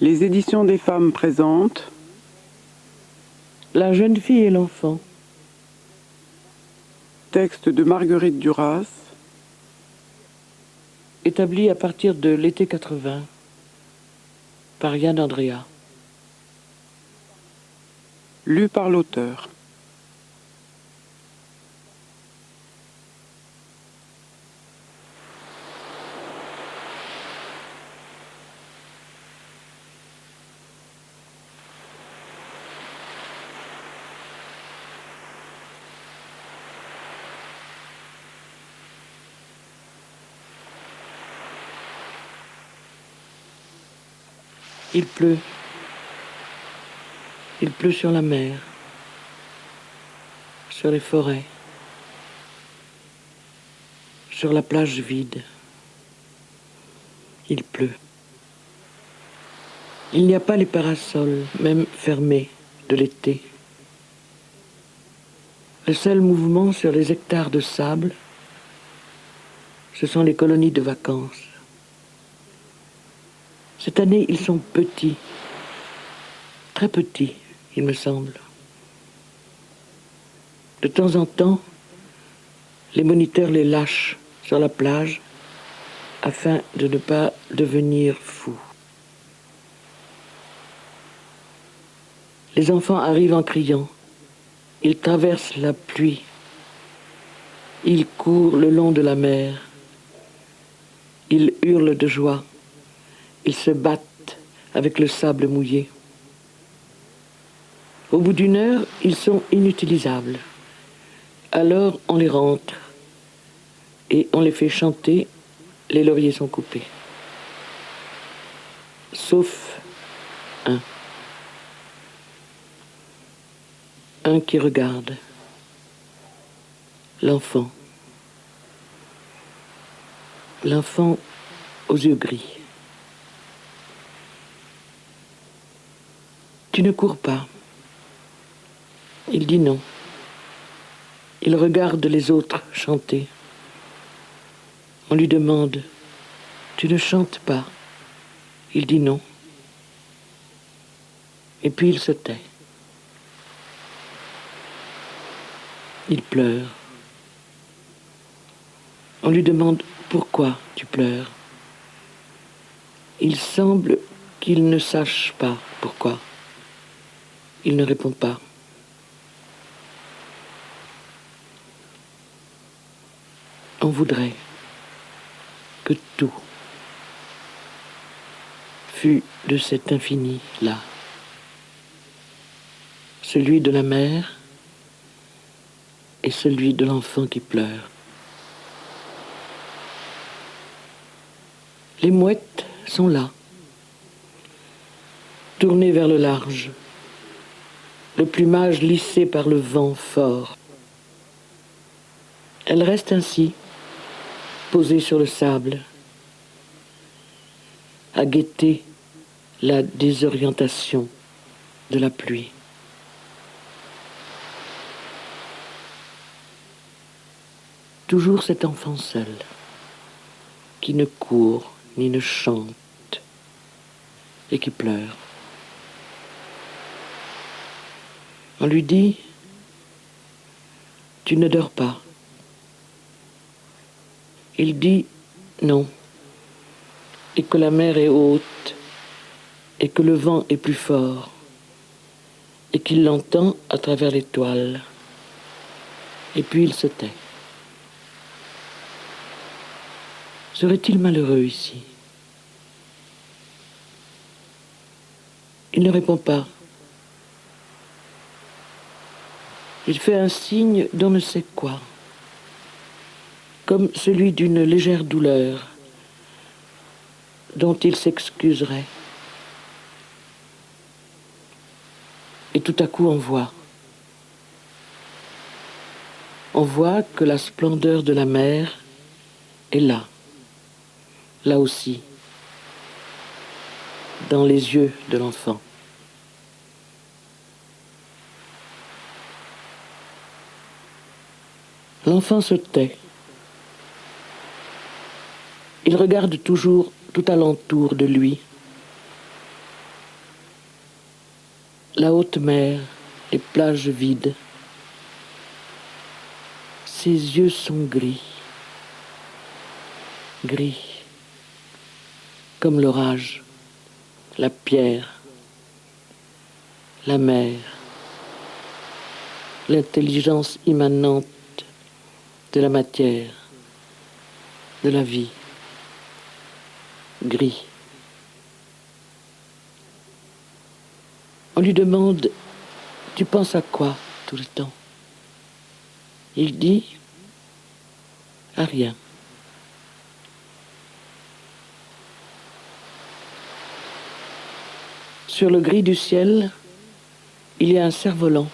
Les éditions des femmes présentent La jeune fille et l'enfant. texte de Marguerite Duras, Établi à partir de l'été 80 par Yann Andrea. lu par l'auteur. Il pleut. Il pleut sur la mer, sur les forêts, sur la plage vide. Il pleut. Il n'y a pas les parasols, même fermés, de l'été. Le seul mouvement sur les hectares de sable, ce sont les colonies de vacances. Cette année, ils sont petits, très petits, il me semble. De temps en temps, les moniteurs les lâchent sur la plage afin de ne pas devenir fous. Les enfants arrivent en criant. Ils traversent la pluie. Ils courent le long de la mer. Ils hurlent de joie. Ils se battent avec le sable mouillé. Au bout d'une heure, ils sont inutilisables. Alors on les rentre et on les fait chanter. Les lauriers sont coupés. Sauf un. Un qui regarde. L'enfant. L'enfant aux yeux gris. Tu ne cours pas. Il dit non. Il regarde les autres chanter. On lui demande « Tu ne chantes pas ?» Il dit non. Et puis il se tait. Il pleure. On lui demande « Pourquoi tu pleures ?» Il semble qu'il ne sache pas pourquoi. Il ne répond pas. On voudrait que tout fût de cet infini-là. Celui de la mer et celui de l'enfant qui pleure. Les mouettes sont là, tournées vers le large, le plumage lissé par le vent fort. Elles restent ainsi, posées sur le sable, à guetter la désorientation de la pluie. Toujours cet enfant seul, qui ne court ni ne chante, et qui pleure. On lui dit « Tu ne dors pas ». Il dit non, et que la mer est haute, et que le vent est plus fort, et qu'il l'entend à travers les toiles. Et puis il se tait. Serait-il malheureux ici? Il ne répond pas. Il fait un signe d'on ne sait quoi, comme celui d'une légère douleur dont il s'excuserait. Et tout à coup on voit que la splendeur de la mer est là, là aussi, dans les yeux de l'enfant. L'enfant se tait. Il regarde toujours tout alentour de lui. la haute mer, les plages vides. Ses yeux sont gris, gris, comme l'orage, la pierre, la mer, l'intelligence immanente de la matière, de la vie, gris. On lui demande « Tu penses à quoi tout le temps ?» Il dit « À rien ». Sur le gris du ciel, il y a un cerf-volant,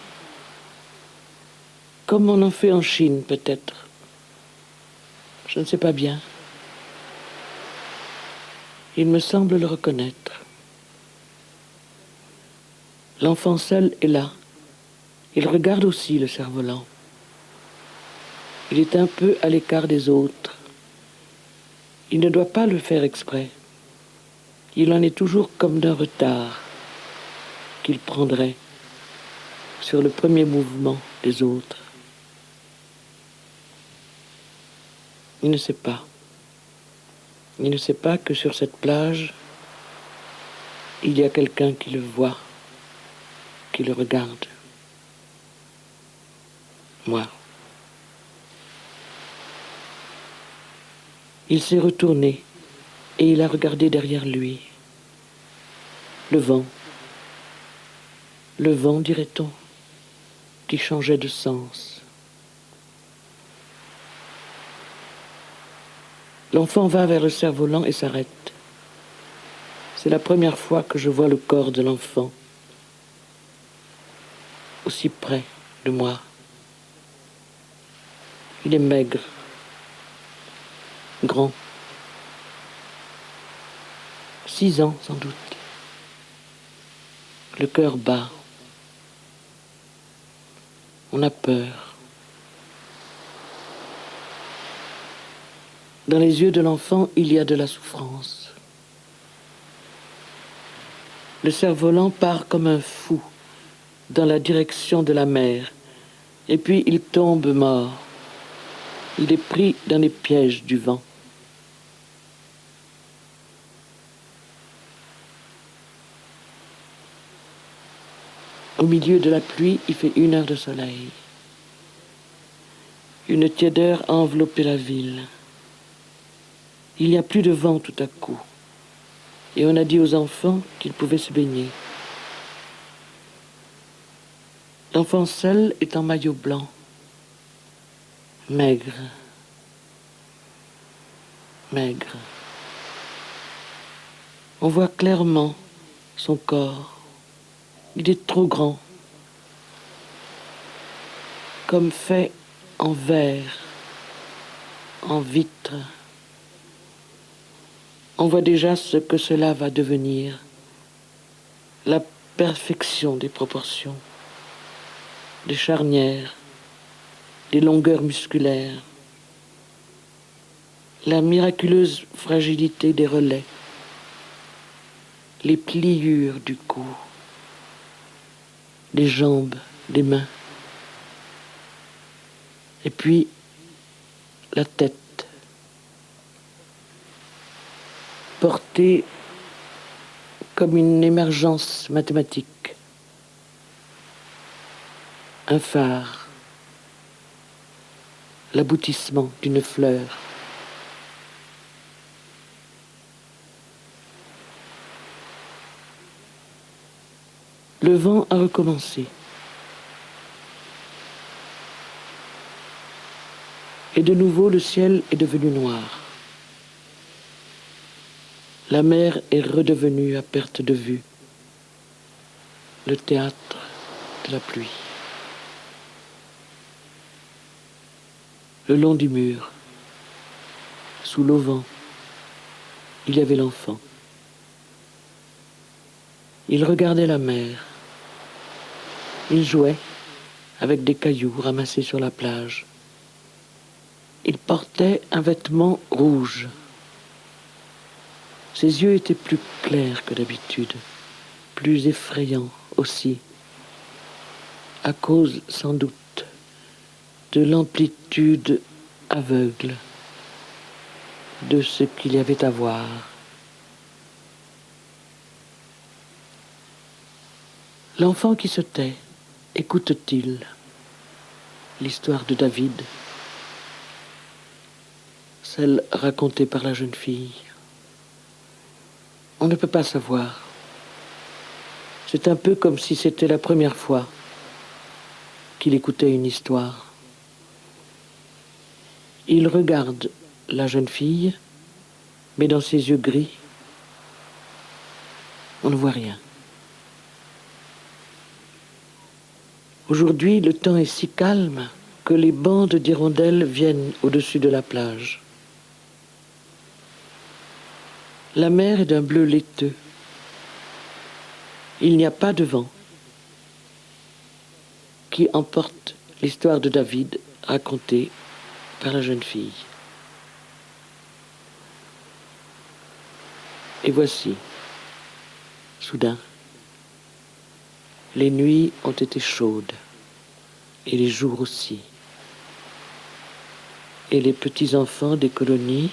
comme on en fait en Chine peut-être. Je ne sais pas bien. Il me semble le reconnaître. L'enfant seul est là. Il regarde aussi le cerf-volant. Il est un peu à l'écart des autres. Il ne doit pas le faire exprès. Il en est toujours comme d'un retard qu'il prendrait sur le premier mouvement des autres. Il ne sait pas. Il ne sait pas que sur cette plage, il y a quelqu'un qui le voit, qui le regarde. Moi. Il s'est retourné et il a regardé derrière lui. Le vent, dirait-on, qui changeait de sens. L'enfant va vers le cerf-volant et s'arrête. C'est la première fois que je vois le corps de l'enfant aussi près de moi. Il est maigre, grand, 6 ans sans doute. Le cœur bat. On a peur. Dans les yeux de l'enfant, il y a de la souffrance. Le cerf-volant part comme un fou dans la direction de la mer, et puis il tombe mort. Il est pris dans les pièges du vent. Au milieu de la pluie, il fait 1 heure de soleil. Une tiédeur a enveloppé la ville. Il n'y a plus de vent tout à coup. Et on a dit aux enfants qu'ils pouvaient se baigner. L'enfant seul est en maillot blanc, maigre, maigre. On voit clairement son corps. Il est trop grand, comme fait en verre, en vitre. On voit déjà ce que cela va devenir, la perfection des proportions, des charnières, des longueurs musculaires, la miraculeuse fragilité des relais, les pliures du cou, des jambes, des mains, et puis la tête, portée comme une émergence mathématique, un phare, l'aboutissement d'une fleur. Le vent a recommencé. Et de nouveau, le ciel est devenu noir. La mer est redevenue à perte de vue. Le théâtre de la pluie. Le long du mur, sous l'auvent, il y avait l'enfant. Il regardait la mer. Il jouait avec des cailloux ramassés sur la plage. Il portait un vêtement rouge. Ses yeux étaient plus clairs que d'habitude, plus effrayants aussi, à cause sans doute de l'amplitude aveugle de ce qu'il y avait à voir. L'enfant qui se tait, écoute-t-il l'histoire de David, celle racontée par la jeune fille? On ne peut pas savoir. C'est un peu comme si c'était la première fois qu'il écoutait une histoire. Il regarde la jeune fille, mais dans ses yeux gris, on ne voit rien. Aujourd'hui, le temps est si calme que les bandes d'hirondelles viennent au-dessus de la plage. La mer est d'un bleu laiteux. Il n'y a pas de vent qui emporte l'histoire de David racontée par la jeune fille. Et voici, soudain, les nuits ont été chaudes, et les jours aussi. Et les petits-enfants des colonies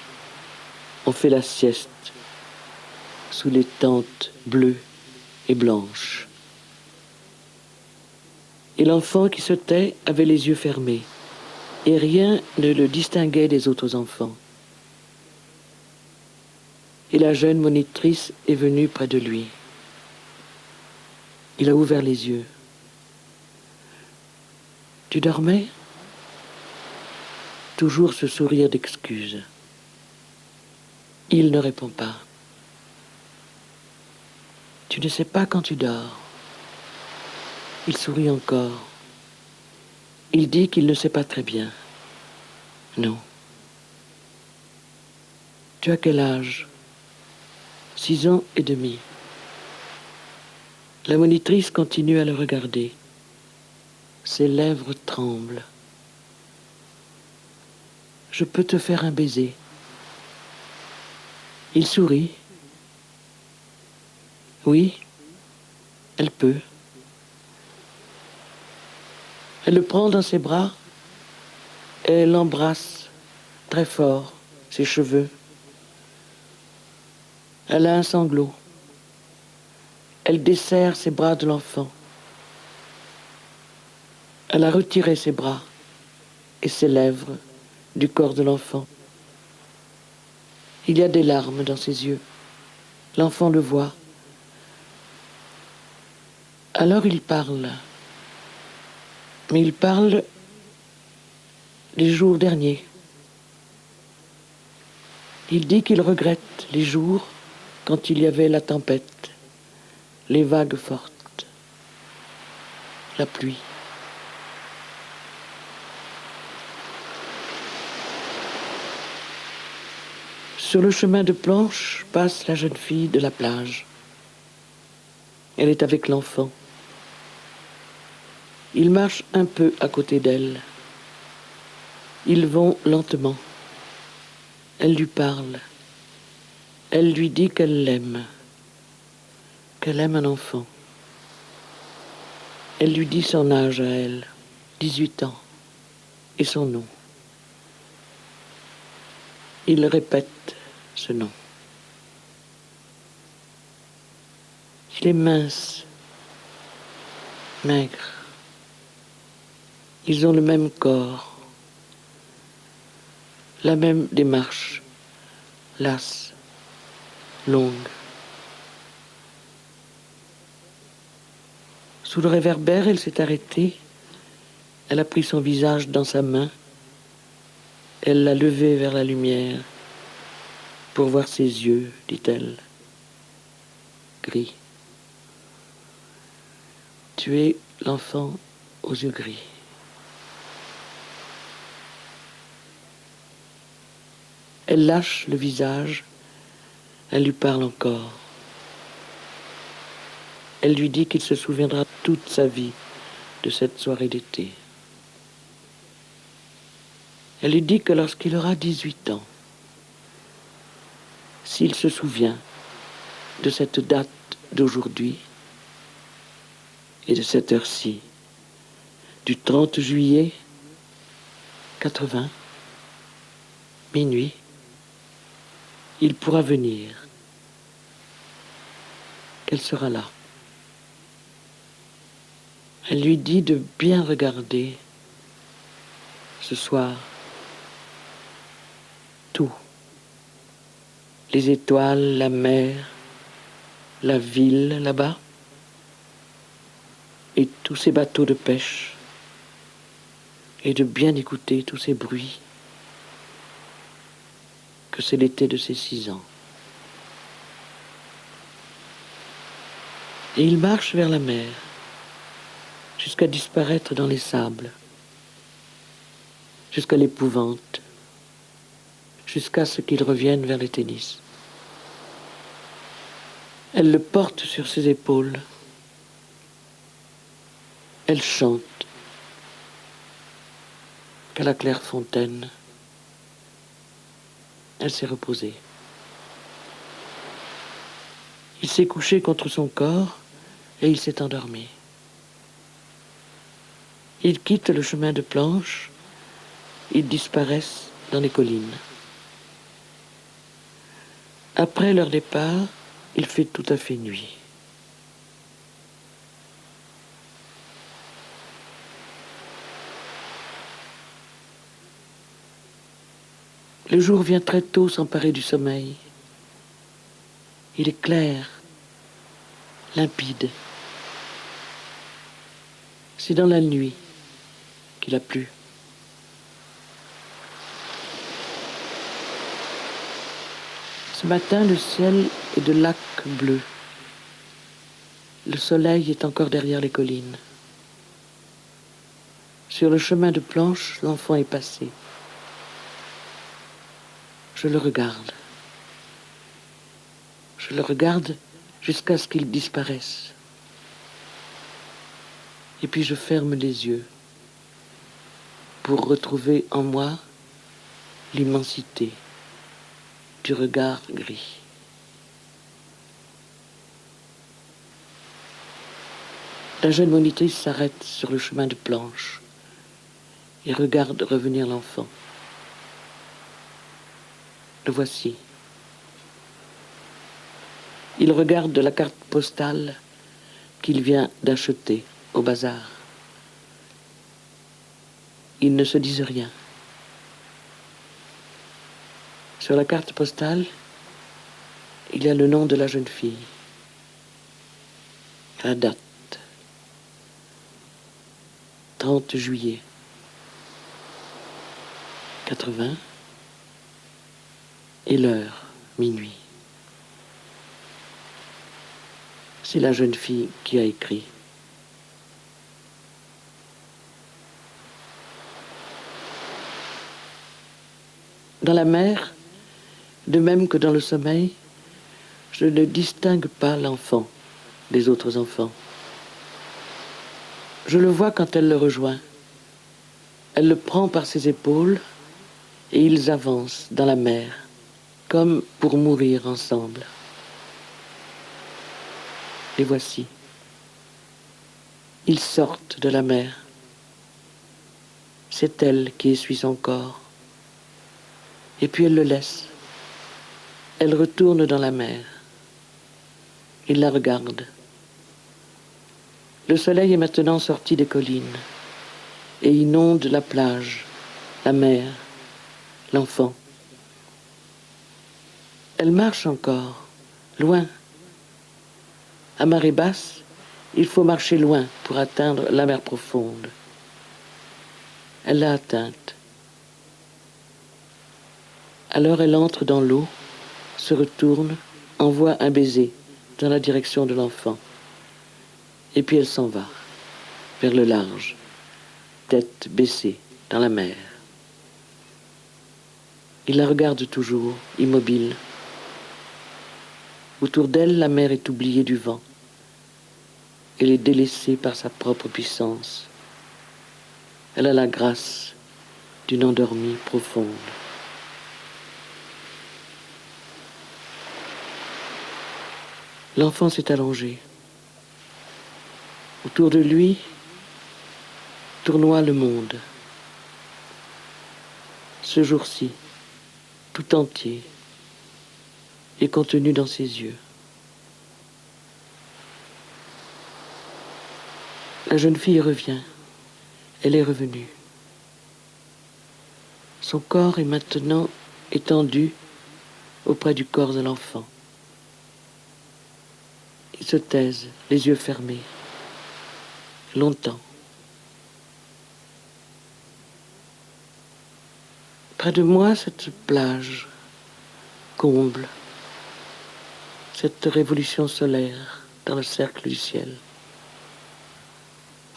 ont fait la sieste sous les tentes bleues et blanches. Et l'enfant qui se tait avait les yeux fermés, et rien ne le distinguait des autres enfants. Et la jeune monitrice est venue près de lui. Il a ouvert les yeux. « Tu dormais ?» Toujours ce sourire d'excuse. Il ne répond pas. « Tu ne sais pas quand tu dors. » Il sourit encore. Il dit qu'il ne sait pas très bien. Non. « Tu as quel âge ? » 6 ans et demi. La monitrice continue à le regarder. Ses lèvres tremblent. « Je peux te faire un baiser. » Il sourit. Oui, elle peut. Elle le prend dans ses bras et elle l'embrasse très fort, ses cheveux. Elle a un sanglot. Elle desserre ses bras de l'enfant. Elle a retiré ses bras et ses lèvres du corps de l'enfant. Il y a des larmes dans ses yeux. L'enfant le voit. Alors il parle. Mais il parle des jours derniers. Il dit qu'il regrette les jours quand il y avait la tempête, les vagues fortes, la pluie. Sur le chemin de planche passe la jeune fille de la plage. Elle est avec l'enfant. Il marche un peu à côté d'elle. Ils vont lentement. Elle lui parle. Elle lui dit qu'elle l'aime un enfant. Elle lui dit son âge à elle, 18 ans, et son nom. Il répète ce nom. Il est mince, maigre. Ils ont le même corps, la même démarche, lasse, longue. Sous le réverbère, elle s'est arrêtée. Elle a pris son visage dans sa main. Elle l'a levé vers la lumière pour voir ses yeux, dit-elle, gris. Tu es l'enfant aux yeux gris. Elle lâche le visage. Elle lui parle encore. Elle lui dit qu'il se souviendra toute sa vie de cette soirée d'été. Elle lui dit que lorsqu'il aura 18 ans, s'il se souvient de cette date d'aujourd'hui et de cette heure-ci, du 30 juillet 80, minuit, il pourra venir, qu'elle sera là. Elle lui dit de bien regarder ce soir tout. Les étoiles, la mer, la ville là-bas, et tous ces bateaux de pêche, et de bien écouter tous ces bruits, que c'est l'été de ses 6 ans. Et il marche vers la mer, jusqu'à disparaître dans les sables, jusqu'à l'épouvante, jusqu'à ce qu'il revienne vers les tennis. Elle le porte sur ses épaules. Elle chante qu'à la Clairefontaine. Elle s'est reposée. Il s'est couché contre son corps et il s'est endormi. Ils quittent le chemin de planche, ils disparaissent dans les collines. Après leur départ, il fait tout à fait nuit. Le jour vient très tôt s'emparer du sommeil. Il est clair, limpide. C'est dans la nuit qu'il a plu. Ce matin, le ciel est de lac bleu. Le soleil est encore derrière les collines. Sur le chemin de planche, l'enfant est passé. Je le regarde. Je le regarde jusqu'à ce qu'il disparaisse. Et puis je ferme les yeux pour retrouver en moi l'immensité du regard gris. La jeune monitrice s'arrête sur le chemin de planche et regarde revenir l'enfant. Le voici. Il regarde la carte postale qu'il vient d'acheter au bazar. Ils ne se disent rien. Sur la carte postale, il y a le nom de la jeune fille. La date. 30 juillet 80 et l'heure, minuit. C'est la jeune fille qui a écrit. Dans la mer, de même que dans le sommeil, je ne distingue pas l'enfant des autres enfants. Je le vois quand elle le rejoint. Elle le prend par ses épaules et ils avancent dans la mer, comme pour mourir ensemble. Les voici. Ils sortent de la mer. C'est elle qui essuie son corps. Et puis elle le laisse. Elle retourne dans la mer. Il la regarde. Le soleil est maintenant sorti des collines et inonde la plage, la mer, l'enfant. Elle marche encore, loin. À marée basse, il faut marcher loin pour atteindre la mer profonde. Elle l'a atteinte. Alors elle entre dans l'eau, se retourne, envoie un baiser dans la direction de l'enfant. Et puis elle s'en va, vers le large, tête baissée, dans la mer. Il la regarde toujours, immobile. Autour d'elle, la mer est oubliée du vent. Elle est délaissée par sa propre puissance. Elle a la grâce d'une endormie profonde. L'enfant s'est allongé. Autour de lui, tournoie le monde. Ce jour-ci, tout entier, est contenu dans ses yeux. La jeune fille revient. Elle est revenue. Son corps est maintenant étendu auprès du corps de l'enfant. Ils se taisent, les yeux fermés, longtemps. Près de moi, cette plage comble cette révolution solaire dans le cercle du ciel.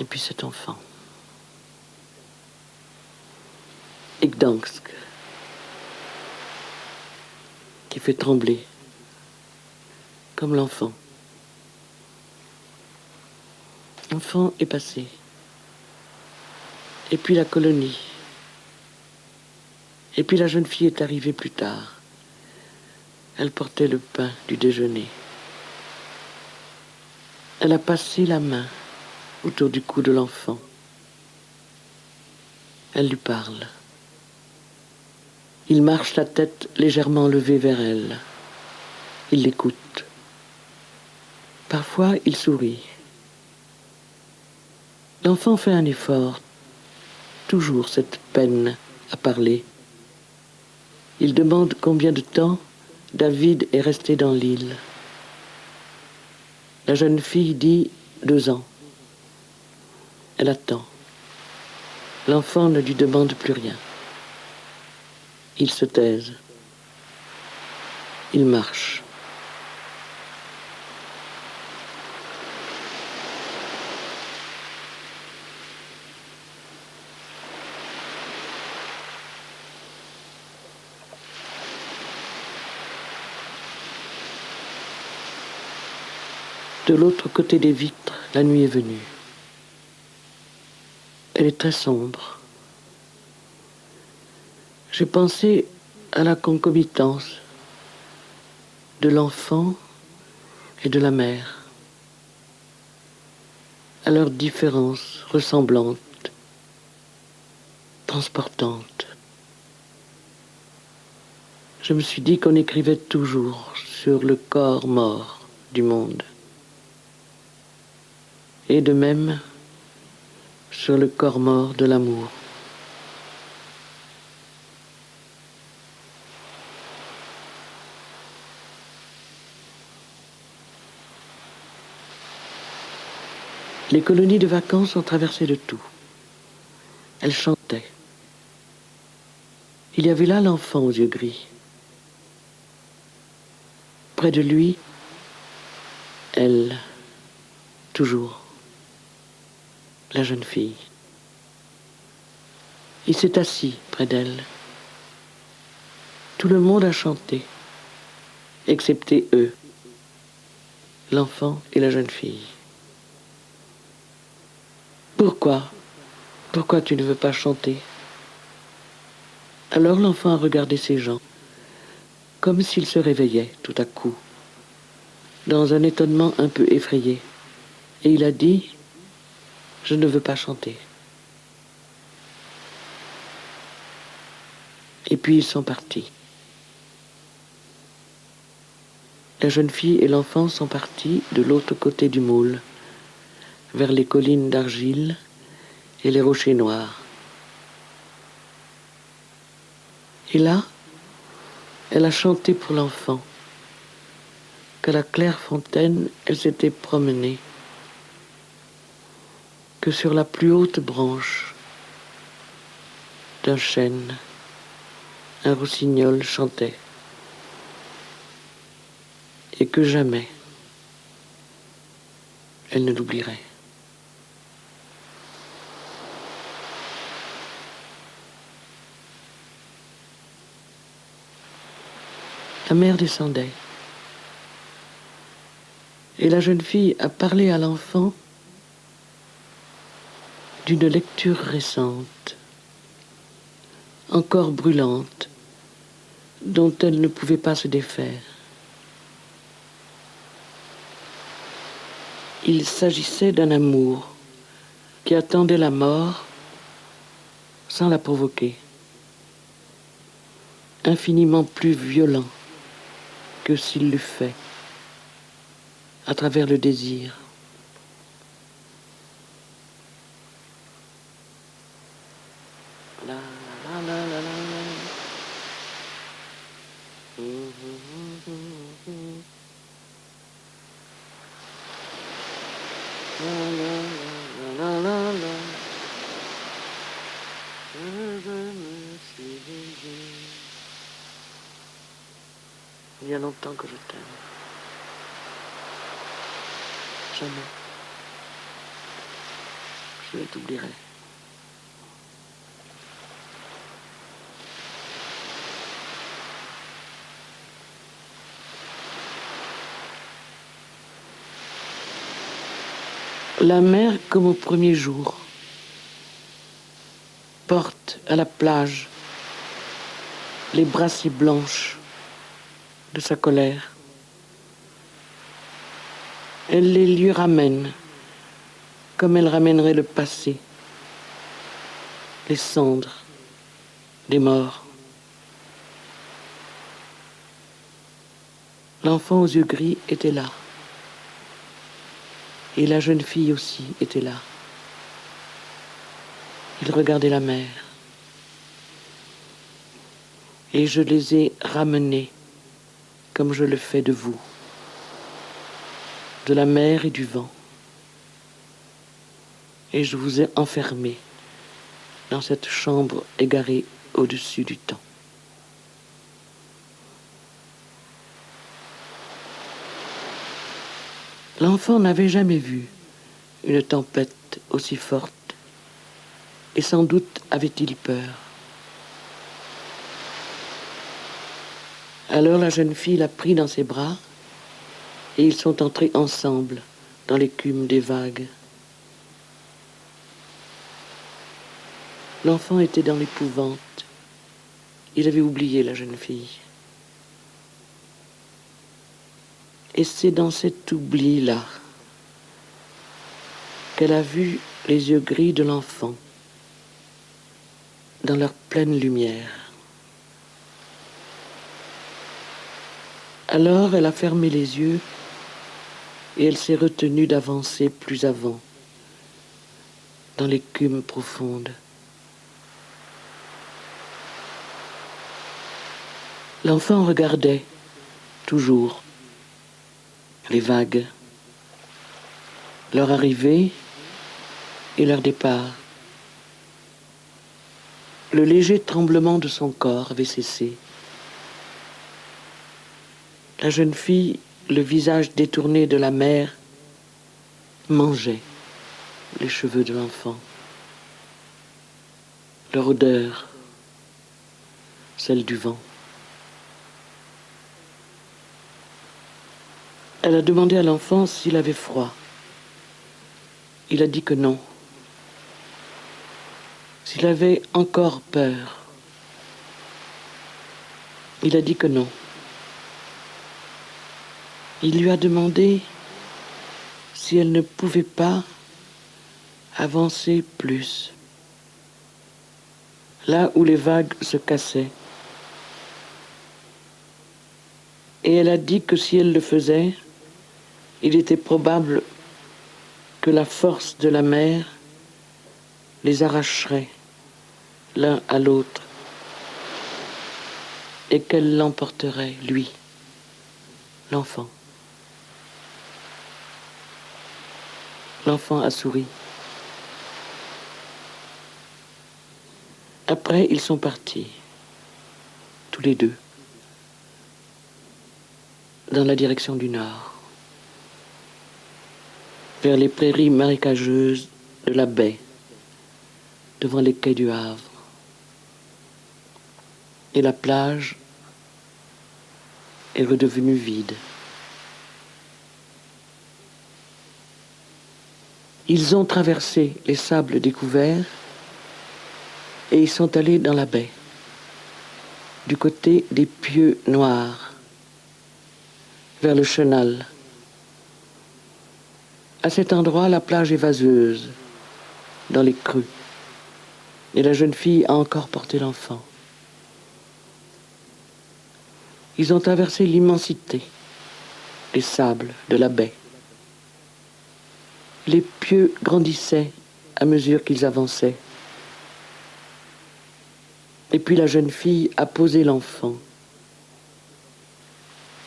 Et puis cet enfant. Et Gdansk, qui fait trembler, comme l'enfant. L'enfant est passé. Et puis la colonie. Et puis la jeune fille est arrivée plus tard. Elle portait le pain du déjeuner. Elle a passé la main autour du cou de l'enfant. Elle lui parle. Il marche la tête légèrement levée vers elle. Il l'écoute. Parfois, il sourit. L'enfant fait un effort, toujours cette peine à parler. Il demande combien de temps David est resté dans l'île. La jeune fille dit 2 ans. Elle attend. L'enfant ne lui demande plus rien. Ils se taisent. Ils marchent. De l'autre côté des vitres, la nuit est venue. Elle est très sombre. J'ai pensé à la concomitance de l'enfant et de la mère, à leur différence ressemblante, transportante. Je me suis dit qu'on écrivait toujours sur le corps mort du monde, et de même sur le corps mort de l'amour. Les colonies de vacances ont traversé de tout. Elles chantaient. Il y avait là l'enfant aux yeux gris. Près de lui, elle, toujours, la jeune fille. Il s'est assis près d'elle. Tout le monde a chanté, excepté eux, l'enfant et la jeune fille. Pourquoi tu ne veux pas chanter? Alors l'enfant a regardé ces gens, comme s'il se réveillait tout à coup, dans un étonnement un peu effrayé. Et il a dit, je ne veux pas chanter. Et puis ils sont partis. La jeune fille et l'enfant sont partis de l'autre côté du môle, vers les collines d'argile et les rochers noirs. Et là, elle a chanté pour l'enfant, que la claire fontaine, elle s'était promenée, que sur la plus haute branche d'un chêne, un rossignol chantait, et que jamais elle ne l'oublierait. La mer descendait. Et la jeune fille a parlé à l'enfant d'une lecture récente, encore brûlante, dont elle ne pouvait pas se défaire. Il s'agissait d'un amour qui attendait la mort sans la provoquer, infiniment plus violent que s'il l'eût fait, à travers le désir. La, la, la, la, la, la. La, la, la, la, la, la. Je me suis dit. Il y a longtemps que je t'aime. Jamais. Je t'oublierai. La mer, comme au premier jour, porte à la plage les brassiers blanches de sa colère. Elle les lui ramène comme elle ramènerait le passé, les cendres des morts. L'enfant aux yeux gris était là. Et la jeune fille aussi était là. Ils regardaient la mer. Et je les ai ramenés comme je le fais de vous, de la mer et du vent. Et je vous ai enfermés dans cette chambre égarée au-dessus du temps. L'enfant n'avait jamais vu une tempête aussi forte, et sans doute avait-il peur. Alors la jeune fille l'a pris dans ses bras, et ils sont entrés ensemble dans l'écume des vagues. L'enfant était dans l'épouvante. Il avait oublié la jeune fille. Et c'est dans cet oubli-là qu'elle a vu les yeux gris de l'enfant dans leur pleine lumière. Alors elle a fermé les yeux et elle s'est retenue d'avancer plus avant, dans l'écume profonde. L'enfant regardait, toujours, les vagues, leur arrivée et leur départ. Le léger tremblement de son corps avait cessé. La jeune fille, le visage détourné de la mer, mangeait les cheveux de l'enfant. Leur odeur, celle du vent. Elle a demandé à l'enfant s'il avait froid. Il a dit que non. S'il avait encore peur. Il a dit que non. Il lui a demandé si elle ne pouvait pas avancer plus, là où les vagues se cassaient. Et elle a dit que si elle le faisait, il était probable que la force de la mer les arracherait l'un à l'autre et qu'elle l'emporterait, lui, l'enfant. L'enfant a souri. Après, ils sont partis, tous les deux, dans la direction du nord, vers les prairies marécageuses de la baie, devant les quais du Havre. Et la plage est redevenue vide. Ils ont traversé les sables découverts et ils sont allés dans la baie, du côté des pieux noirs, vers le chenal. À cet endroit, la plage est vaseuse, dans les creux. Et la jeune fille a encore porté l'enfant. Ils ont traversé l'immensité, les sables de la baie. Les pieux grandissaient à mesure qu'ils avançaient. Et puis la jeune fille a posé l'enfant.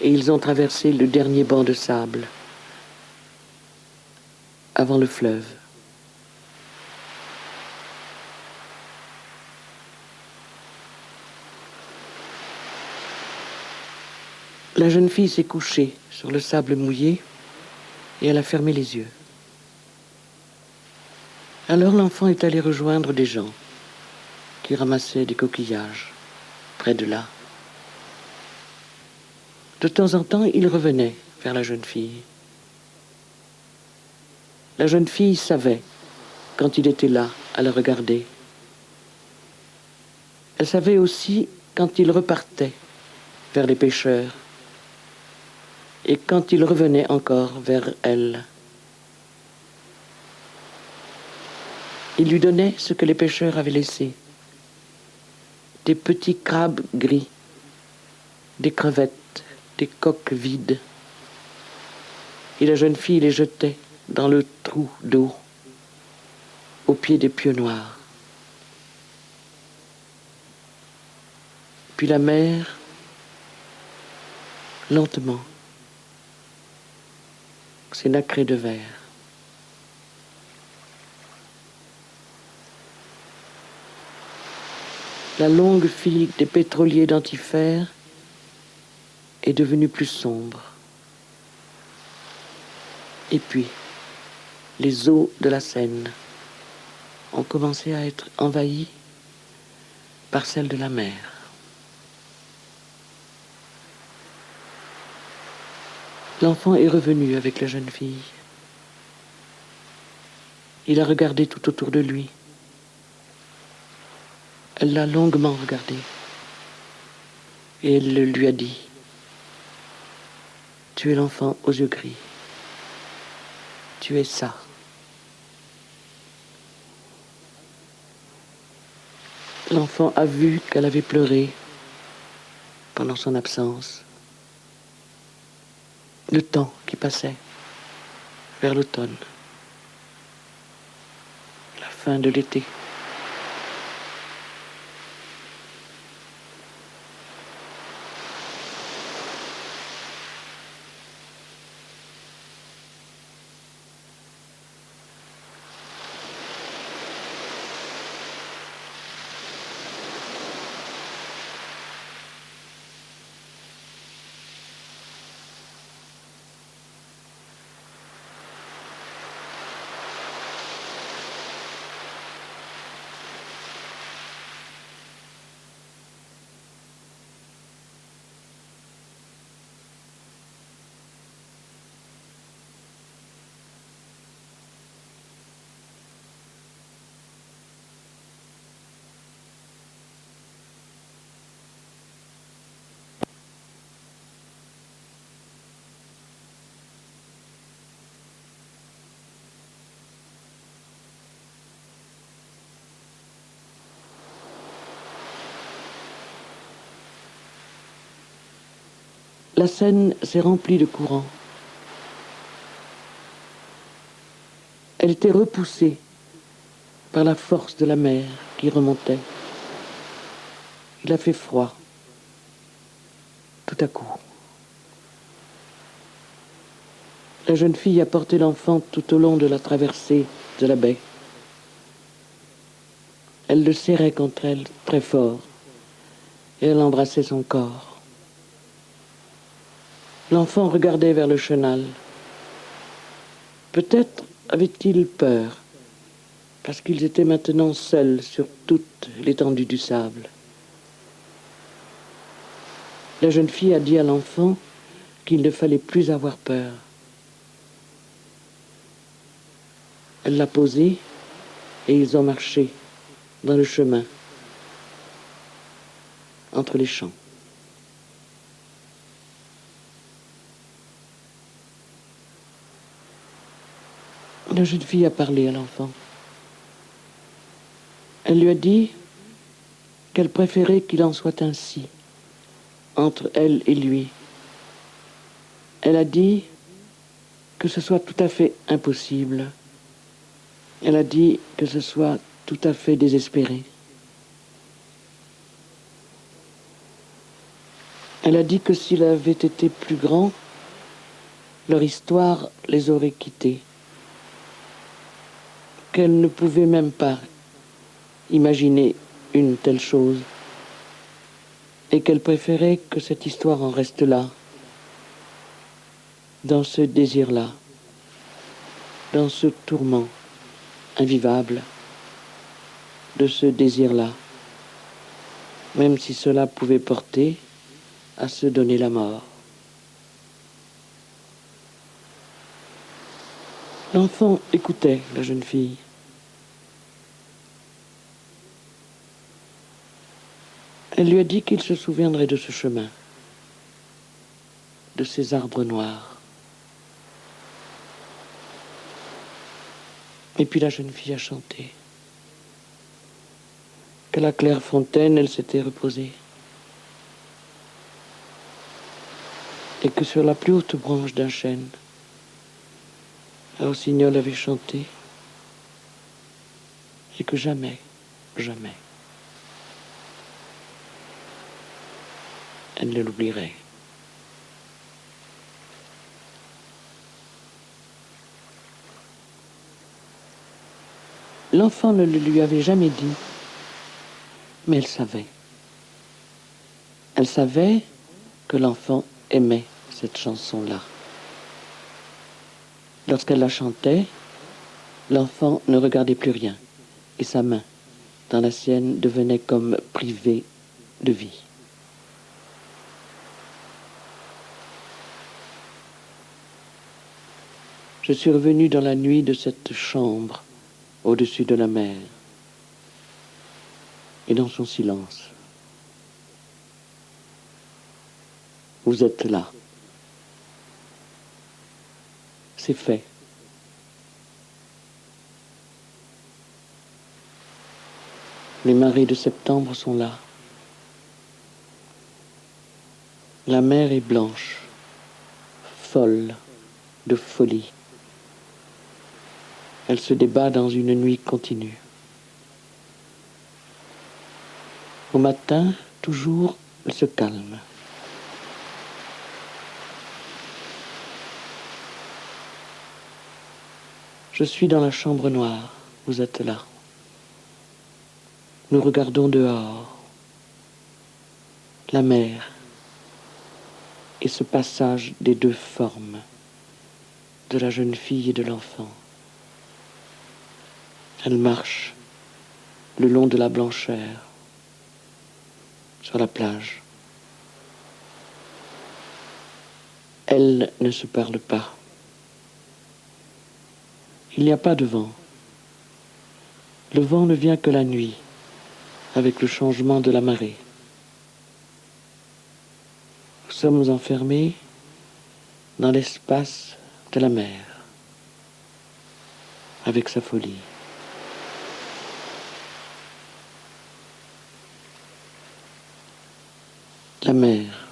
Et ils ont traversé le dernier banc de sable avant le fleuve. La jeune fille s'est couchée sur le sable mouillé et elle a fermé les yeux. Alors l'enfant est allé rejoindre des gens qui ramassaient des coquillages près de là. De temps en temps, il revenait vers la jeune fille. La jeune fille savait quand il était là à la regarder. Elle savait aussi quand il repartait vers les pêcheurs et quand il revenait encore vers elle. Il lui donnait ce que les pêcheurs avaient laissé. Des petits crabes gris, des crevettes, des coques vides. Et la jeune fille les jetait dans le trou d'eau, au pied des pieux noirs. Puis la mer, lentement, s'est nacrée de verre. La longue file des pétroliers d'Antifer est devenue plus sombre. Et puis, les eaux de la Seine ont commencé à être envahies par celles de la mer. L'enfant est revenu avec la jeune fille. Il a regardé tout autour de lui. Elle l'a longuement regardé. Et elle lui a dit, « Tu es l'enfant aux yeux gris. Tu es ça. » L'enfant a vu qu'elle avait pleuré pendant son absence. Le temps qui passait vers l'automne, la fin de l'été. La Seine s'est remplie de courants. Elle était repoussée par la force de la mer qui remontait. Il a fait froid, tout à coup. La jeune fille a porté l'enfant tout au long de la traversée de la baie. Elle le serrait contre elle très fort et elle embrassait son corps. L'enfant regardait vers le chenal. Peut-être avait-il peur, parce qu'ils étaient maintenant seuls sur toute l'étendue du sable. La jeune fille a dit à l'enfant qu'il ne fallait plus avoir peur. Elle l'a posé et ils ont marché dans le chemin, entre les champs. La jeune fille a parlé à l'enfant. Elle lui a dit qu'elle préférait qu'il en soit ainsi, entre elle et lui. Elle a dit que ce soit tout à fait impossible. Elle a dit que ce soit tout à fait désespéré. Elle a dit que s'il avait été plus grand, leur histoire les aurait quittés. Qu'elle ne pouvait même pas imaginer une telle chose et qu'elle préférait que cette histoire en reste là, dans ce désir-là, dans ce tourment invivable de ce désir-là, même si cela pouvait porter à se donner la mort. L'enfant écoutait la jeune fille. Elle lui a dit qu'il se souviendrait de ce chemin, de ces arbres noirs. Et puis la jeune fille a chanté qu'à la claire fontaine, elle s'était reposée. Et que sur la plus haute branche d'un chêne, un rossignol avait chanté. Et que jamais, jamais, elle ne l'oublierait. L'enfant ne le lui avait jamais dit, mais elle savait. Elle savait que l'enfant aimait cette chanson-là. Lorsqu'elle la chantait, l'enfant ne regardait plus rien, et sa main, dans la sienne, devenait comme privée de vie. Je suis revenu dans la nuit de cette chambre, au-dessus de la mer, et dans son silence. Vous êtes là. C'est fait. Les marées de septembre sont là. La mer est blanche, folle de folie. Elle se débat dans une nuit continue. Au matin, toujours, elle se calme. Je suis dans la chambre noire, vous êtes là. Nous regardons dehors, la mer et ce passage des deux formes, de la jeune fille et de l'enfant. Elle marche le long de la blancheur, sur la plage. Elles ne se parlent pas. Il n'y a pas de vent. Le vent ne vient que la nuit, avec le changement de la marée. Nous sommes enfermés dans l'espace de la mer, avec sa folie. La mer,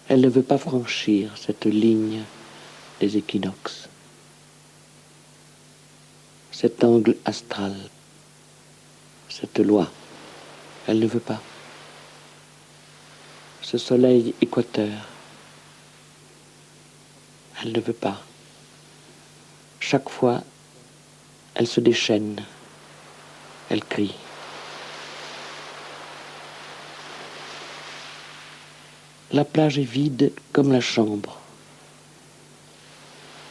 elle ne veut pas franchir cette ligne des équinoxes, cet angle astral, cette loi, elle ne veut pas. Ce soleil équateur, elle ne veut pas. Chaque fois, elle se déchaîne, elle crie. La plage est vide comme la chambre.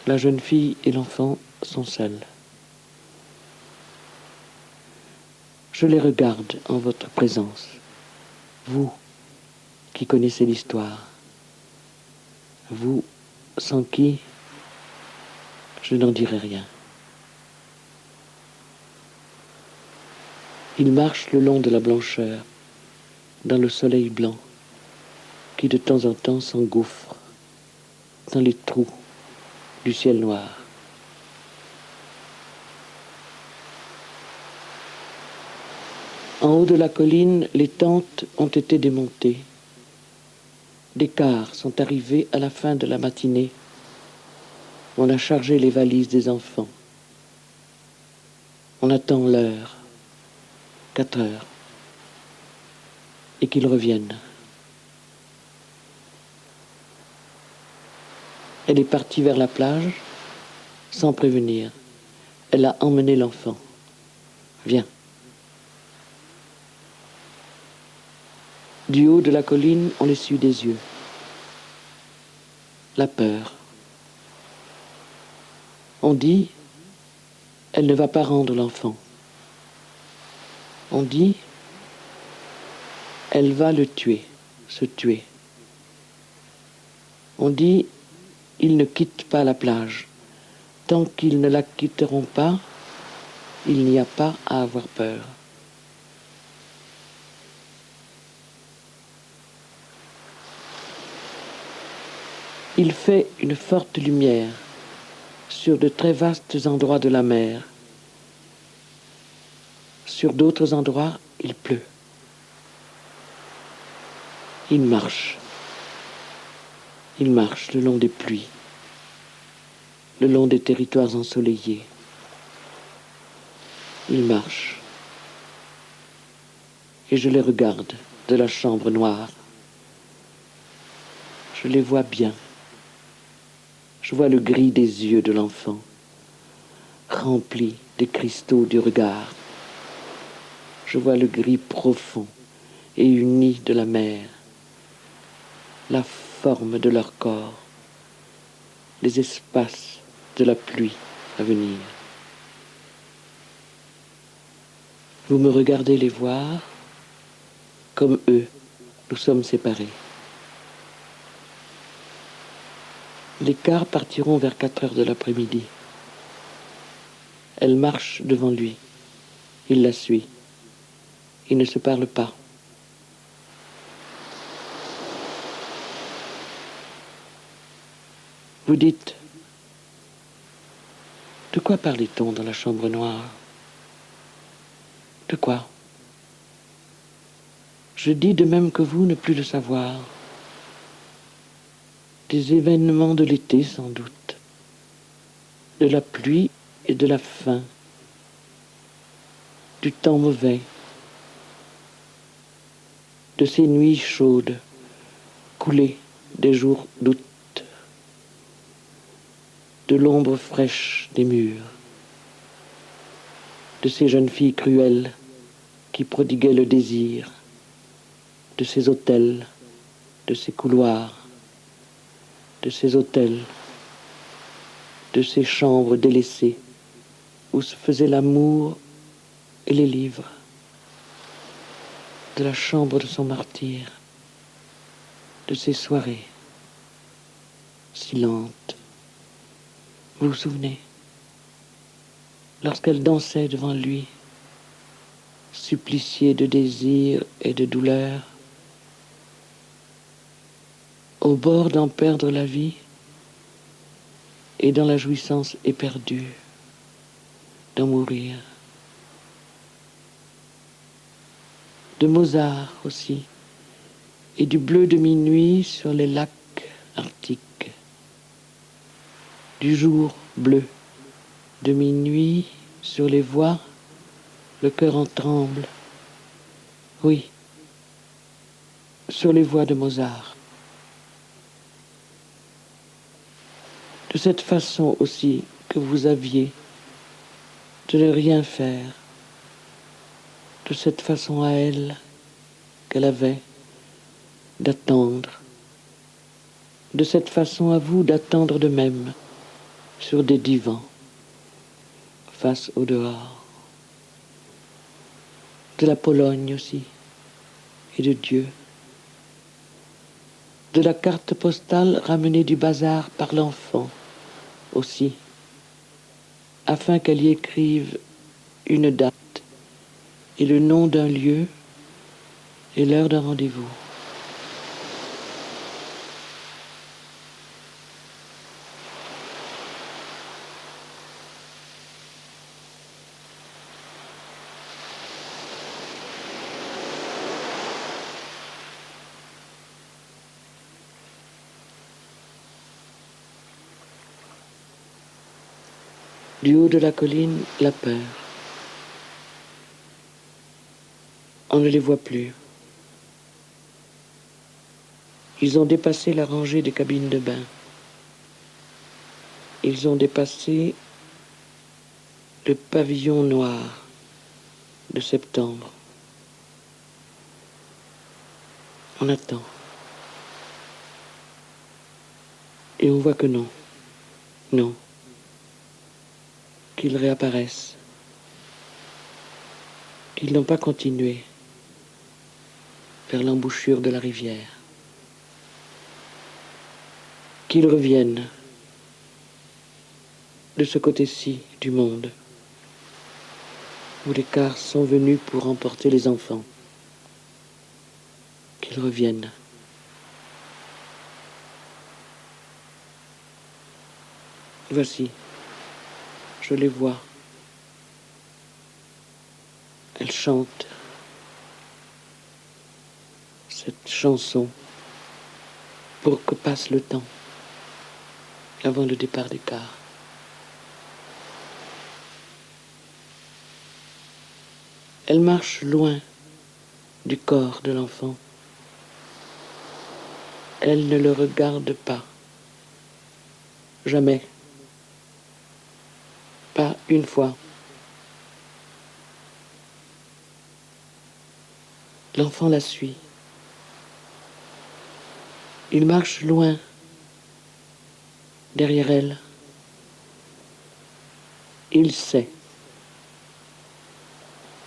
La jeune fille et l'enfant sont seuls. Je les regarde en votre présence, vous qui connaissez l'histoire, vous sans qui je n'en dirai rien. Ils marchent le long de la blancheur, dans le soleil blanc, qui de temps en temps s'engouffre dans les trous du ciel noir. En haut de la colline, les tentes ont été démontées. Des cars sont arrivés à la fin de la matinée. On a chargé les valises des enfants. On attend l'heure, 4 heures, et qu'ils reviennent. Elle est partie vers la plage, sans prévenir. Elle a emmené l'enfant. Viens. Du haut de la colline, on les suit des yeux. La peur. On dit, elle ne va pas rendre l'enfant. On dit, elle va le tuer, se tuer. On dit, ils ne quittent pas la plage. Tant qu'ils ne la quitteront pas, il n'y a pas à avoir peur. Il fait une forte lumière sur de très vastes endroits de la mer. Sur d'autres endroits, il pleut. Il marche. Il marche le long des pluies, le long des territoires ensoleillés. Il marche. Et je les regarde de la chambre noire. Je les vois bien. Je vois le gris des yeux de l'enfant, rempli des cristaux du regard. Je vois le gris profond et uni de la mer, la forme de leur corps, les espaces de la pluie à venir. Vous me regardez les voir, comme eux, nous sommes séparés. Les cars partiront vers 4 heures de l'après-midi. Elle marche devant lui. Il la suit. Ils ne se parlent pas. Vous dites, de quoi parlait-on dans la chambre noire? De quoi? Je dis de même que vous, ne plus le savoir. Des événements de l'été, sans doute. De la pluie et de la faim. Du temps mauvais. De ces nuits chaudes, coulées des jours d'août. De l'ombre fraîche des murs. De ces jeunes filles cruelles qui prodiguaient le désir. De ces hôtels, de ces couloirs, de ces hôtels, de ces chambres délaissées où se faisait l'amour et les livres, de la chambre de son martyr, de ces soirées si lentes. Vous vous souvenez, lorsqu'elle dansait devant lui, suppliciée de désir et de douleur, au bord d'en perdre la vie et dans la jouissance éperdue d'en mourir. De Mozart aussi, et du bleu de minuit sur les lacs arctiques, du jour bleu de minuit sur les voies, le cœur en tremble. Oui, sur les voies de Mozart. De cette façon aussi que vous aviez de ne rien faire, de cette façon à elle qu'elle avait d'attendre, de cette façon à vous d'attendre de même sur des divans face au dehors, de la Pologne aussi et de Dieu, de la carte postale ramenée du bazar par l'enfant aussi, afin qu'elle y écrive une date et le nom d'un lieu et l'heure d'un rendez-vous. Du haut de la colline, la peur. On ne les voit plus. Ils ont dépassé la rangée des cabines de bain. Ils ont dépassé le pavillon noir de septembre. On attend. Et on voit que non. Non. Qu'ils réapparaissent. Qu'ils n'ont pas continué vers l'embouchure de la rivière. Qu'ils reviennent de ce côté-ci du monde, où les cars sont venus pour emporter les enfants. Qu'ils reviennent. Voici, je les vois. Elles chantent cette chanson pour que passe le temps avant le départ des cars. Elles marchent loin du corps de l'enfant. Elles ne le regardent pas. Jamais. Pas une fois. L'enfant la suit. Il marche loin derrière elle. Il sait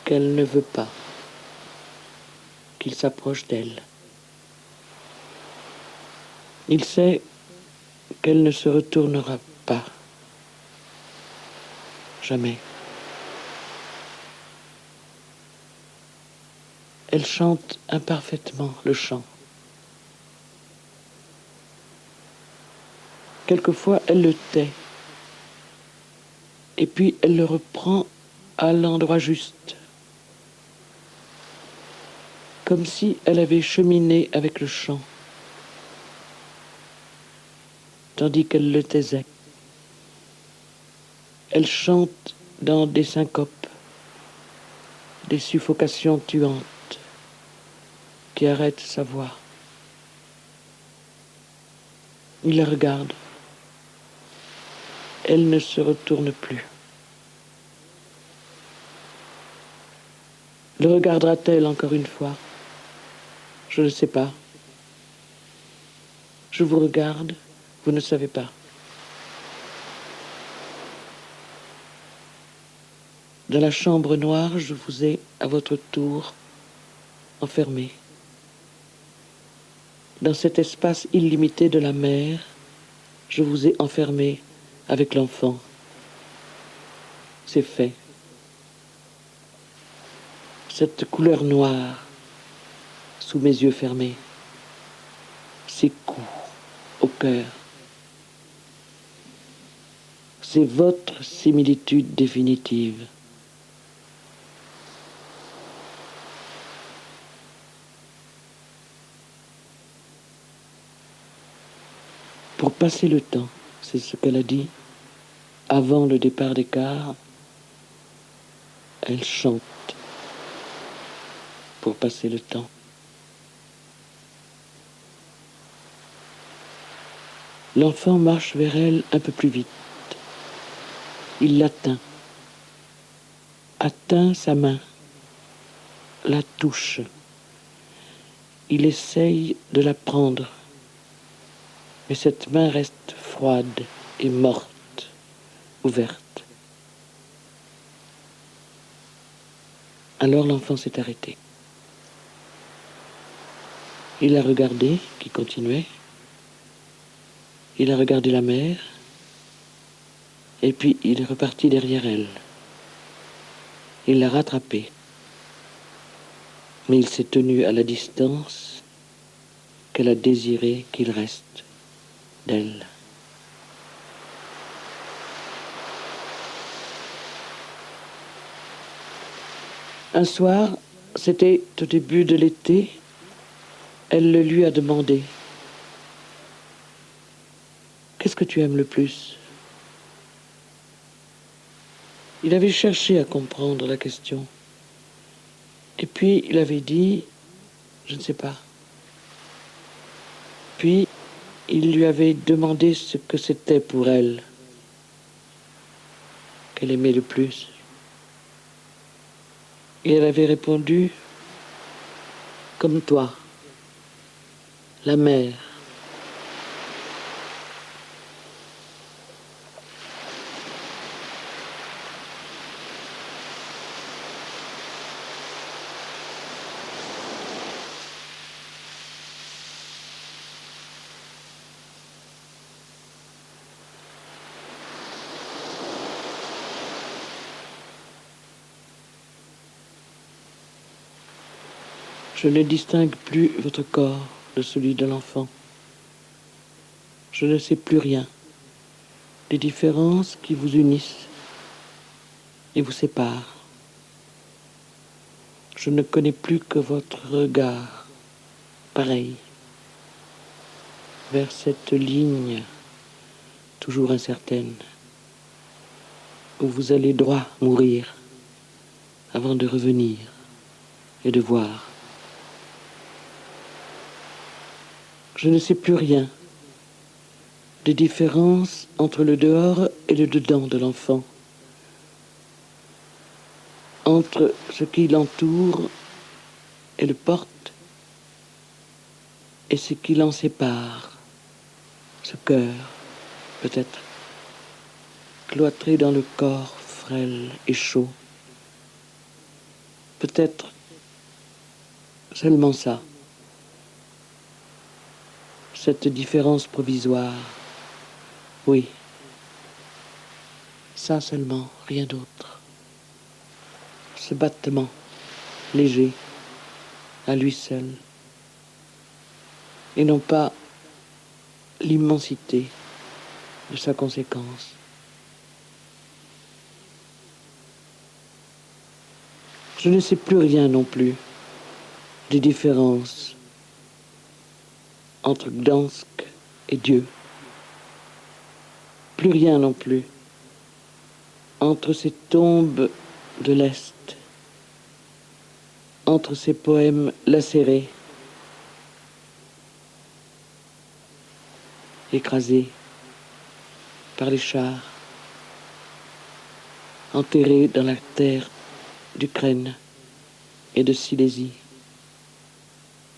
qu'elle ne veut pas qu'il s'approche d'elle. Il sait qu'elle ne se retournera pas. Jamais. Elle chante imparfaitement le chant. Quelquefois, elle le tait. Et puis, elle le reprend à l'endroit juste. Comme si elle avait cheminé avec le chant. Tandis qu'elle le taisait. Elle chante dans des syncopes, des suffocations tuantes qui arrêtent sa voix. Il la regarde. Elle ne se retourne plus. Le regardera-t-elle encore une fois? Je ne sais pas. Je vous regarde, vous ne savez pas. Dans la chambre noire, je vous ai, à votre tour, enfermé. Dans cet espace illimité de la mer, je vous ai enfermé avec l'enfant. C'est fait. Cette couleur noire, sous mes yeux fermés, ces coups au cœur, c'est votre similitude définitive. Pour passer le temps, c'est ce qu'elle a dit, avant le départ des cars, elle chante pour passer le temps. L'enfant marche vers elle un peu plus vite. Il l'atteint, atteint sa main, la touche. Il essaye de la prendre, mais cette main reste froide et morte, ouverte. Alors l'enfant s'est arrêté. Il a regardé, qui continuait. Il a regardé la mer, et puis il est reparti derrière elle. Il l'a rattrapée. Mais il s'est tenu à la distance qu'elle a désiré qu'il reste d'elle. Un soir, c'était au début de l'été, elle le lui a demandé. Qu'est-ce que tu aimes le plus? Il avait cherché à comprendre la question. Et puis, il avait dit, je ne sais pas. Puis, il lui avait demandé ce que c'était pour elle, qu'elle aimait le plus. Et elle avait répondu, comme toi, la mer. Je ne distingue plus votre corps de celui de l'enfant. Je ne sais plus rien des différences qui vous unissent et vous séparent. Je ne connais plus que votre regard, pareil, vers cette ligne toujours incertaine, où vous allez droit mourir avant de revenir et de voir. Je ne sais plus rien des différences entre le dehors et le dedans de l'enfant, entre ce qui l'entoure et le porte et ce qui l'en sépare, ce cœur, peut-être, cloîtré dans le corps frêle et chaud. Peut-être seulement ça, cette différence provisoire. Oui, ça seulement, rien d'autre. Ce battement léger, à lui seul, et non pas l'immensité de sa conséquence. Je ne sais plus rien non plus des différences entre Gdansk et Dieu. Plus rien non plus entre ces tombes de l'Est, entre ces poèmes lacérés, écrasés par les chars, enterrés dans la terre d'Ukraine et de Silésie,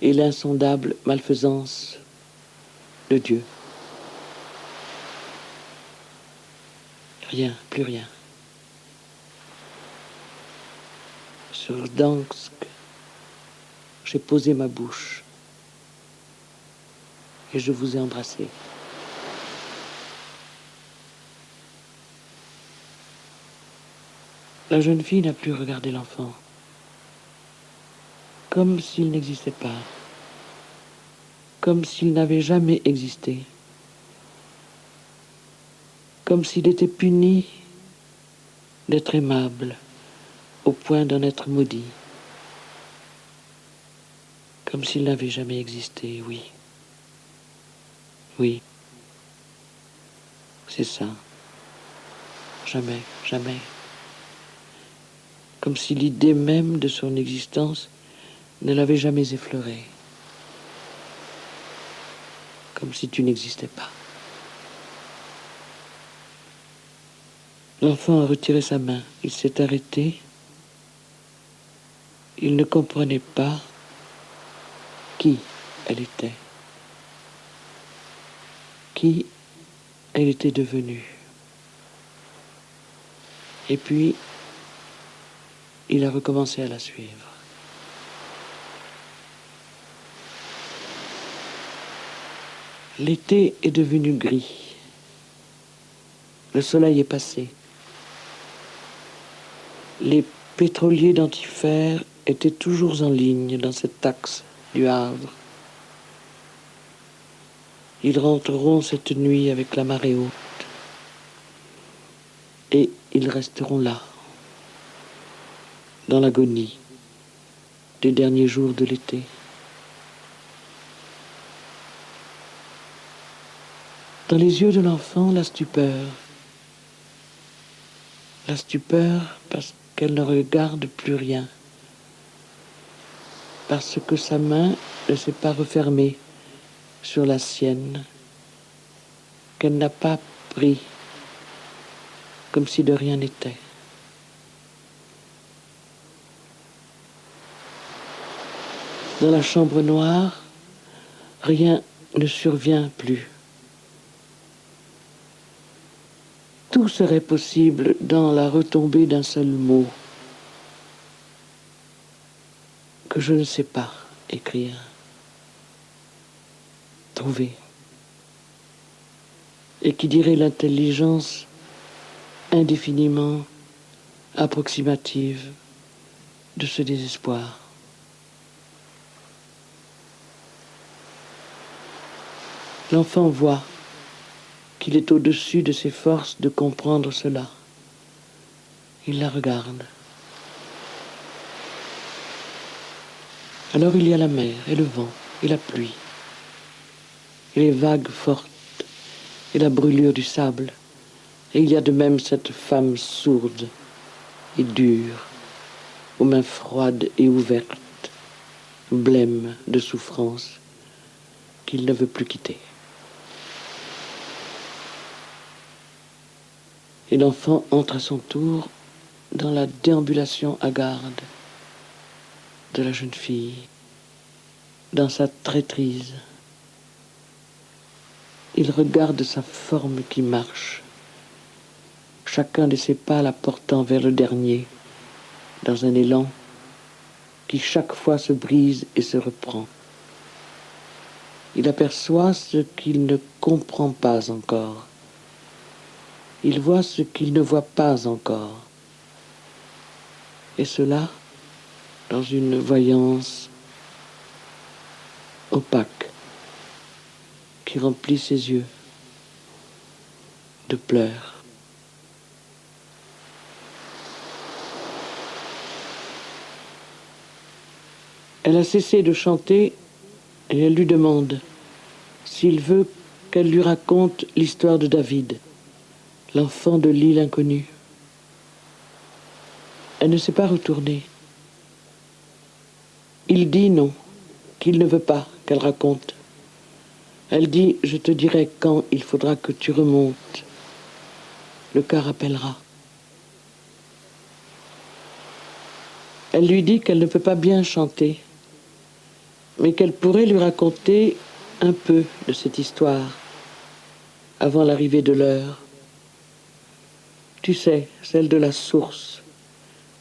et l'insondable malfaisance de Dieu. Rien, plus rien. Sur Gdansk, j'ai posé ma bouche et je vous ai embrassé. La jeune fille n'a plus regardé l'enfant, comme s'il n'existait pas, comme s'il n'avait jamais existé, comme s'il était puni d'être aimable au point d'en être maudit, comme s'il n'avait jamais existé, oui. Oui, c'est ça. Jamais, jamais. Comme si l'idée même de son existence ne l'avait jamais effleuré. Comme si tu n'existais pas. L'enfant a retiré sa main. Il s'est arrêté. Il ne comprenait pas qui elle était. Qui elle était devenue. Et puis, il a recommencé à la suivre. L'été est devenu gris. Le soleil est passé. Les pétroliers d'Antifer étaient toujours en ligne dans cet axe du Havre. Ils rentreront cette nuit avec la marée haute. Et ils resteront là, dans l'agonie des derniers jours de l'été. Dans les yeux de l'enfant, la stupeur. La stupeur parce qu'elle ne regarde plus rien, parce que sa main ne s'est pas refermée sur la sienne, qu'elle n'a pas pris comme si de rien n'était. Dans la chambre noire, rien ne survient plus. Tout serait possible dans la retombée d'un seul mot que je ne sais pas écrire, trouver, et qui dirait l'intelligence indéfiniment approximative de ce désespoir. L'enfant voit qu'il est au-dessus de ses forces de comprendre cela. Il la regarde. Alors il y a la mer et le vent et la pluie, et les vagues fortes et la brûlure du sable. Et il y a de même cette femme sourde et dure, aux mains froides et ouvertes, blême de souffrance, qu'il ne veut plus quitter. Et l'enfant entre à son tour dans la déambulation hagarde de la jeune fille, dans sa traîtrise. Il regarde sa forme qui marche, chacun de ses pas la portant vers le dernier, dans un élan qui chaque fois se brise et se reprend. Il aperçoit ce qu'il ne comprend pas encore. Il voit ce qu'il ne voit pas encore. Et cela dans une voyance opaque qui remplit ses yeux de pleurs. Elle a cessé de chanter et elle lui demande s'il veut qu'elle lui raconte l'histoire de David, l'enfant de l'île inconnue. Elle ne s'est pas retournée. Il dit non, qu'il ne veut pas qu'elle raconte. Elle dit « Je te dirai quand il faudra que tu remontes. Le cas rappellera. » Elle lui dit qu'elle ne peut pas bien chanter, mais qu'elle pourrait lui raconter un peu de cette histoire avant l'arrivée de l'heure. Tu sais, celle de la source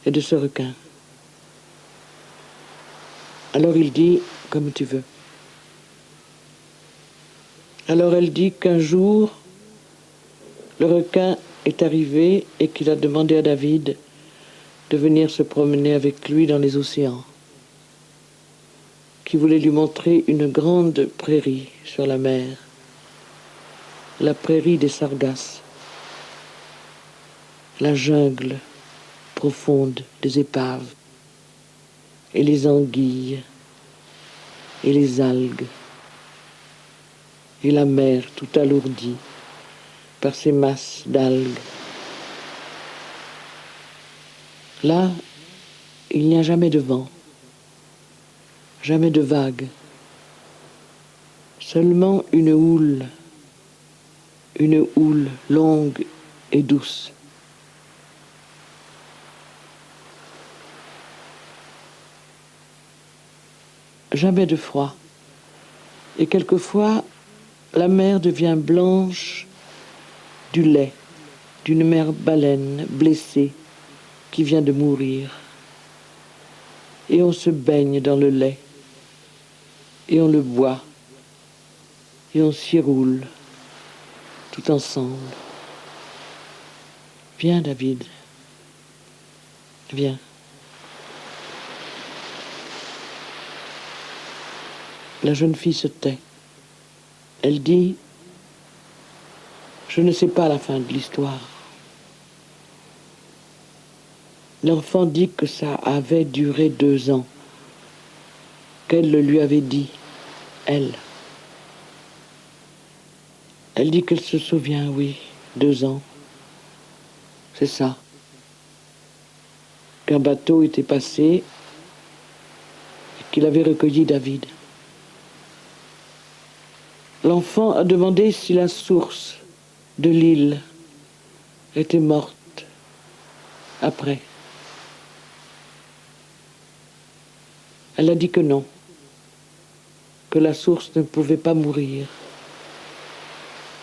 et de ce requin. Alors il dit « Comme tu veux. » Alors elle dit qu'un jour, le requin est arrivé et qu'il a demandé à David de venir se promener avec lui dans les océans, qui voulait lui montrer une grande prairie sur la mer, la prairie des sargasses, la jungle profonde des épaves, et les anguilles, et les algues, et la mer tout alourdie par ces masses d'algues. Là, il n'y a jamais de vent, jamais de vagues, seulement une houle longue et douce. Jamais de froid. Et quelquefois, la mer devient blanche du lait d'une mère baleine blessée qui vient de mourir. Et on se baigne dans le lait, et on le boit, et on s'y roule, tout ensemble. Viens, David, viens. La jeune fille se tait. Elle dit « Je ne sais pas la fin de l'histoire. » L'enfant dit que ça avait duré 2 ans, qu'elle le lui avait dit, elle. Elle dit qu'elle se souvient, oui, 2 ans. C'est ça. qu'un bateau était passé et qu'il avait recueilli David. L'enfant a demandé si la source de l'île était morte après. Elle a dit que non, que la source ne pouvait pas mourir,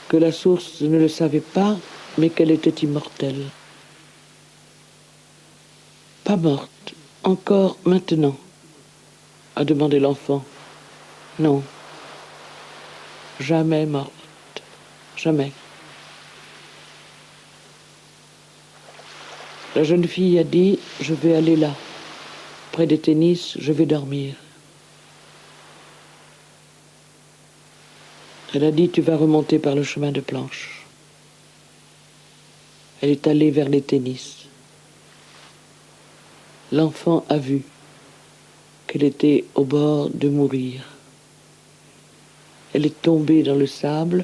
que la source ne le savait pas, mais qu'elle était immortelle. Pas morte, encore maintenant, a demandé l'enfant. Non, jamais morte, jamais. La jeune fille a dit, je vais aller là, près des tennis, je vais dormir. Elle a dit, tu vas remonter par le chemin de planche. Elle est allée vers les tennis. L'enfant a vu qu'elle était au bord de mourir. Elle est tombée dans le sable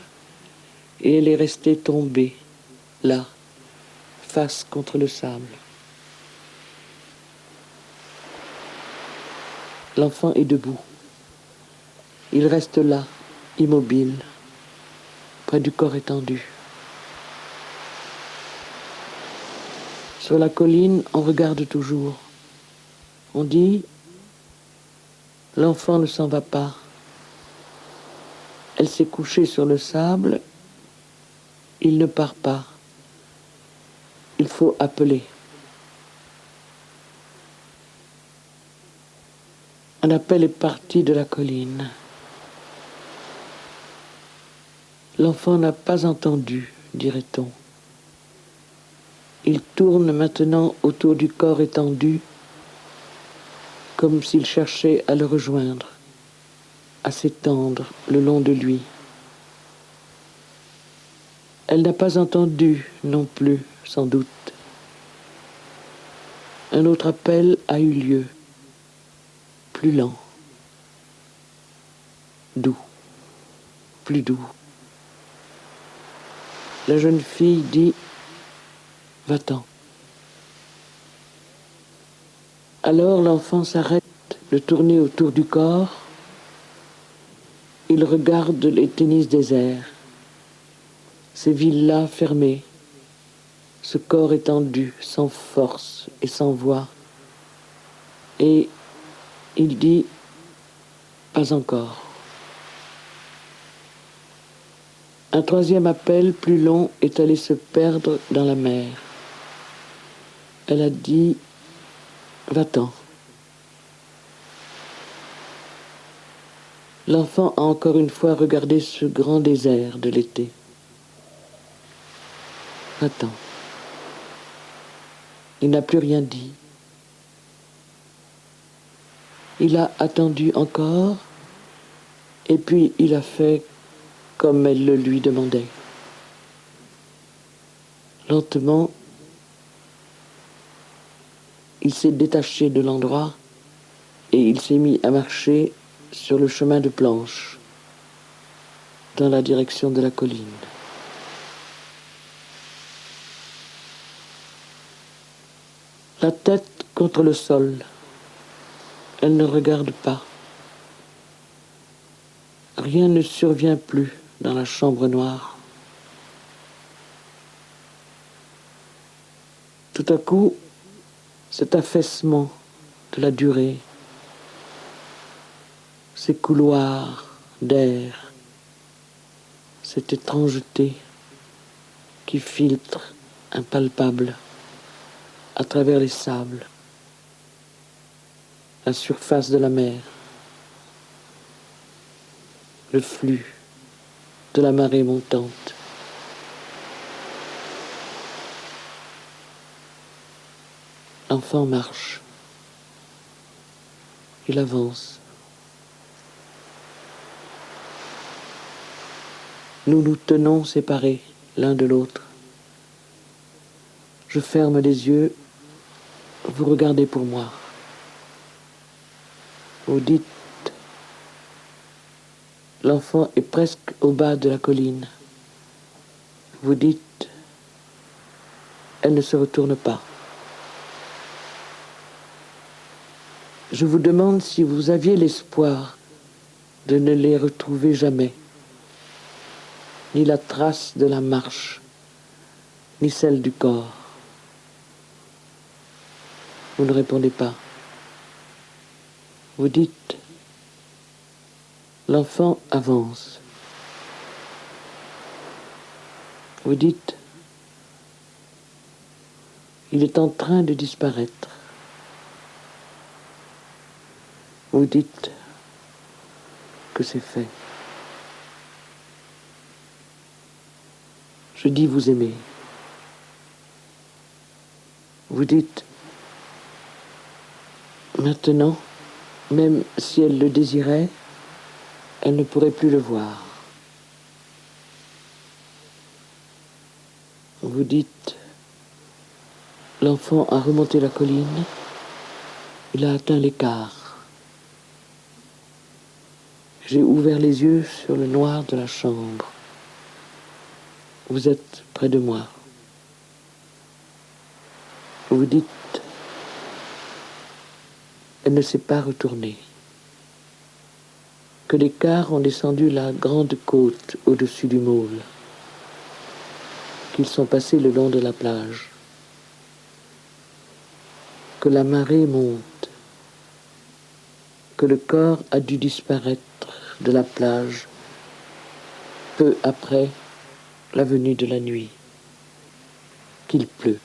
et elle est restée tombée, là, face contre le sable. L'enfant est debout. Il reste là, immobile, près du corps étendu. Sur la colline, on regarde toujours. On dit, l'enfant ne s'en va pas. Elle s'est couchée sur le sable. Il ne part pas. Il faut appeler. Un appel est parti de la colline. L'enfant n'a pas entendu, dirait-on. Il tourne maintenant autour du corps étendu, comme s'il cherchait à le rejoindre, à s'étendre le long de lui. Elle n'a pas entendu non plus, sans doute. Un autre appel a eu lieu, plus lent, doux, plus doux. La jeune fille dit « Va-t'en ». Alors l'enfant s'arrête de tourner autour du corps. Il regarde les tennis déserts, ces villas fermées, ce corps étendu, sans force et sans voix. Et il dit « Pas encore ». Un troisième appel, plus long, est allé se perdre dans la mer. Elle a dit « Va-t'en ». L'enfant a encore une fois regardé ce grand désert de l'été. Va-t'en. Il n'a plus rien dit. Il a attendu encore, et puis il a fait comme elle le lui demandait. Lentement, il s'est détaché de l'endroit et il s'est mis à marcher sur le chemin de planche, dans la direction de la colline. La tête contre le sol, elle ne regarde pas. Rien ne survient plus dans la chambre noire. Tout à coup, cet affaissement de la durée, ces couloirs d'air, cette étrangeté qui filtre impalpable à travers les sables, la surface de la mer, le flux de la marée montante. L'enfant marche. Il avance. Nous nous tenons séparés l'un de l'autre. Je ferme les yeux. Vous regardez pour moi. Vous dites, l'enfant est presque au bas de la colline. Vous dites, elle ne se retourne pas. Je vous demande si vous aviez l'espoir de ne les retrouver jamais, ni la trace de la marche, ni celle du corps. Vous ne répondez pas. Vous dites, l'enfant avance. Vous dites, il est en train de disparaître. Vous dites que c'est fait. Je dis vous aimez. Vous dites, maintenant, même si elle le désirait, elle ne pourrait plus le voir. Vous dites, l'enfant a remonté la colline, il a atteint l'écart. J'ai ouvert les yeux sur le noir de la chambre. Vous êtes près de moi. Vous dites, elle ne s'est pas retournée. Que les cars ont descendu la grande côte au-dessus du môle. Qu'ils sont passés le long de la plage. Que la marée monte. Que le corps a dû disparaître de la plage peu après la venue de la nuit. Qu'il pleut.